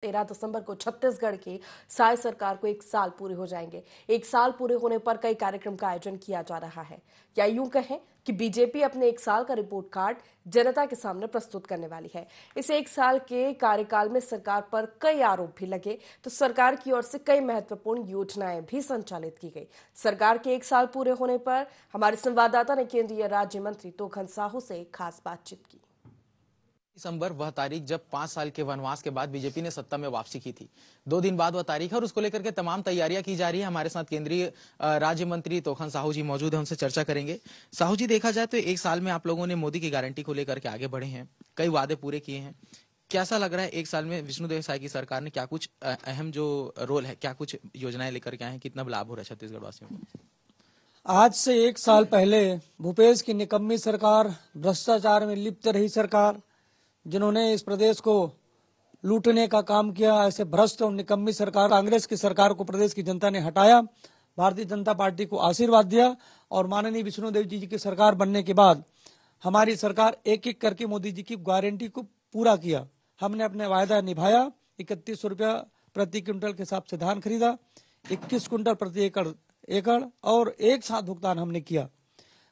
13 दिसंबर को छत्तीसगढ़ की साय सरकार को 1 साल पूरे हो जाएंगे। 1 साल पूरे होने पर कई कार्यक्रम का आयोजन किया जा रहा है। या यूं कहें कि बीजेपी अपने 1 साल का रिपोर्ट कार्ड जनता के सामने प्रस्तुत करने वाली है। इस 1 साल के कार्यकाल में सरकार पर कई आरोप भी लगे, तो सरकार की ओर से कई महत्वपूर्ण योजनाएं भी संचालित की गई। सरकार के 1 साल पूरे होने पर हमारे संवाददाता ने केंद्रीय राज्य मंत्री तोखन साहू से खास बातचीत की। दिसंबर वह तारीख जब 5 साल के वनवास के बाद बीजेपी ने सत्ता में वापसी की थी। 2 दिन बाद वह तारीख है और उसको लेकर के तमाम तैयारियां की जा रही है। हमारे साथ केंद्रीय राज्य मंत्री तोखन साहू जी मौजूद हैं, उनसे चर्चा करेंगे। साहू जी, देखा जाए तो 1 साल में आप लोगों ने मोदी की गारंटी को लेकर के आगे बढ़े हैं, कई वादे पूरे किए हैं। कैसा लग रहा है 1 साल में विष्णुदेव साय की सरकार ने क्या कुछ अहम जो रोल है, क्या कुछ योजनाएं लेकर के आए हैं, कितना लाभ हो रहा है छत्तीसगढ़ वासियों को? आज से 1 साल पहले भूपेश की निकम्मी सरकार, भ्रष्टाचार में लिप्त रही सरकार, जिन्होंने इस प्रदेश को लूटने का काम किया, ऐसे भ्रष्ट और निकम्मी सरकार, कांग्रेस की सरकार को प्रदेश की जनता ने हटाया, भारतीय जनता पार्टी को आशीर्वाद दिया और माननीय विष्णुदेव जी की सरकार बनने के बाद हमारी सरकार एक एक करके मोदी जी की गारंटी को पूरा किया। हमने अपने वायदा निभाया। 3100 रुपया प्रति क्विंटल के हिसाब से धान खरीदा, 21 क्विंटल प्रति एकड़ और एक साथ भुगतान हमने किया।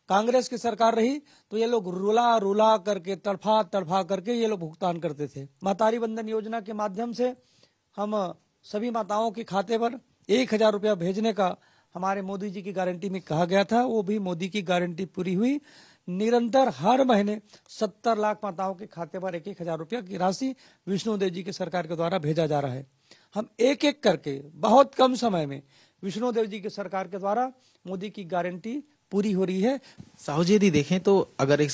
कांग्रेस की सरकार रही तो ये लोग रुला करके तड़फा करके ये लोग भुगतान करते थे। महतारी बंधन योजना के माध्यम से हम सभी माताओं के खाते पर 1000 रुपया भेजने का हमारे मोदी जी की गारंटी में कहा गया था, वो भी मोदी की गारंटी पूरी हुई। निरंतर हर महीने 70 लाख माताओं के खाते पर 1000 रुपया की राशि विष्णुदेव जी की सरकार के द्वारा भेजा जा रहा है। हम एक एक करके बहुत कम समय में विष्णुदेव जी की सरकार के द्वारा मोदी की गारंटी पूरी हो रही है। साहू जी, यदि देखें तो अगर 1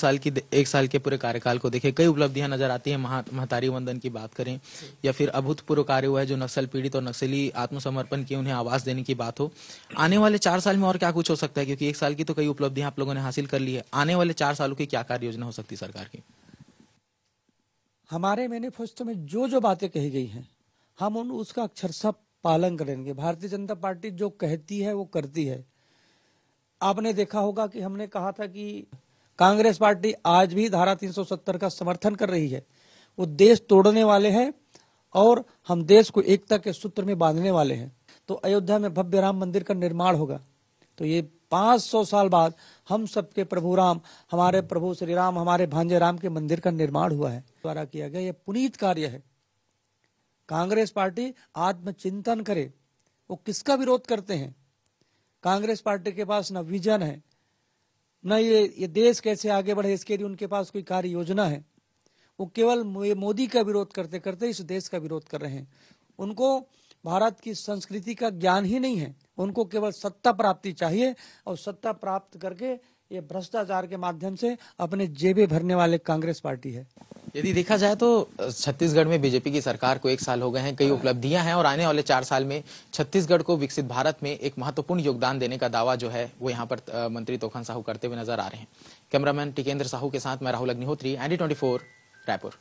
साल के पूरे कार्यकाल को देखें, कई उपलब्धियां नजर आती हैं। महतारी वंदन की बात करें या फिर अभूतपूर्व कार्य हुआ है जो नक्सल पीड़ित और नक्सली आत्मसमर्पण किए, उन्हें आवास देने की बात हो। आने वाले 4 साल में और क्या कुछ हो सकता है, क्योंकि 1 साल की तो कई उपलब्धियां आप लोगों ने हासिल कर ली है। आने वाले 4 सालों की क्या कार्य योजना हो सकती है सरकार की? हमारे मैनिफेस्टो में जो बातें कही गई हैं, हम उसका अक्षरशः पालन करेंगे। भारतीय जनता पार्टी जो कहती है वो करती है। आपने देखा होगा कि हमने कहा था कि कांग्रेस पार्टी आज भी धारा 370 का समर्थन कर रही है। वो देश तोड़ने वाले हैं और हम देश को एकता के सूत्र में बांधने वाले हैं। तो अयोध्या में भव्य राम मंदिर का निर्माण होगा, तो ये 500 साल बाद हम सबके प्रभु राम, हमारे प्रभु श्री राम, हमारे भांजे राम के मंदिर का निर्माण हुआ है, द्वारा किया गया। ये पुनीत कार्य है। कांग्रेस पार्टी आत्मचिंतन करे, वो किसका विरोध करते हैं। कांग्रेस पार्टी के पास न विजन है, न ये देश कैसे आगे बढ़े इसके लिए उनके पास कोई कार्य योजना है। वो केवल मोदी का विरोध करते करते इस देश का विरोध कर रहे हैं। उनको भारत की संस्कृति का ज्ञान ही नहीं है। उनको केवल सत्ता प्राप्ति चाहिए और सत्ता प्राप्त करके ये भ्रष्टाचार के माध्यम से अपने जेबें भरने वाले कांग्रेस पार्टी है। यदि देखा जाए तो छत्तीसगढ़ में बीजेपी की सरकार को 1 साल हो गए हैं, कई उपलब्धियां हैं और आने वाले 4 साल में छत्तीसगढ़ को विकसित भारत में एक महत्वपूर्ण योगदान देने का दावा जो है वो यहाँ पर मंत्री तोखन साहू करते हुए नजर आ रहे हैं। कैमरामैन टिकेंद्र साहू के साथ मैं राहुल अग्निहोत्री, ND24 रायपुर।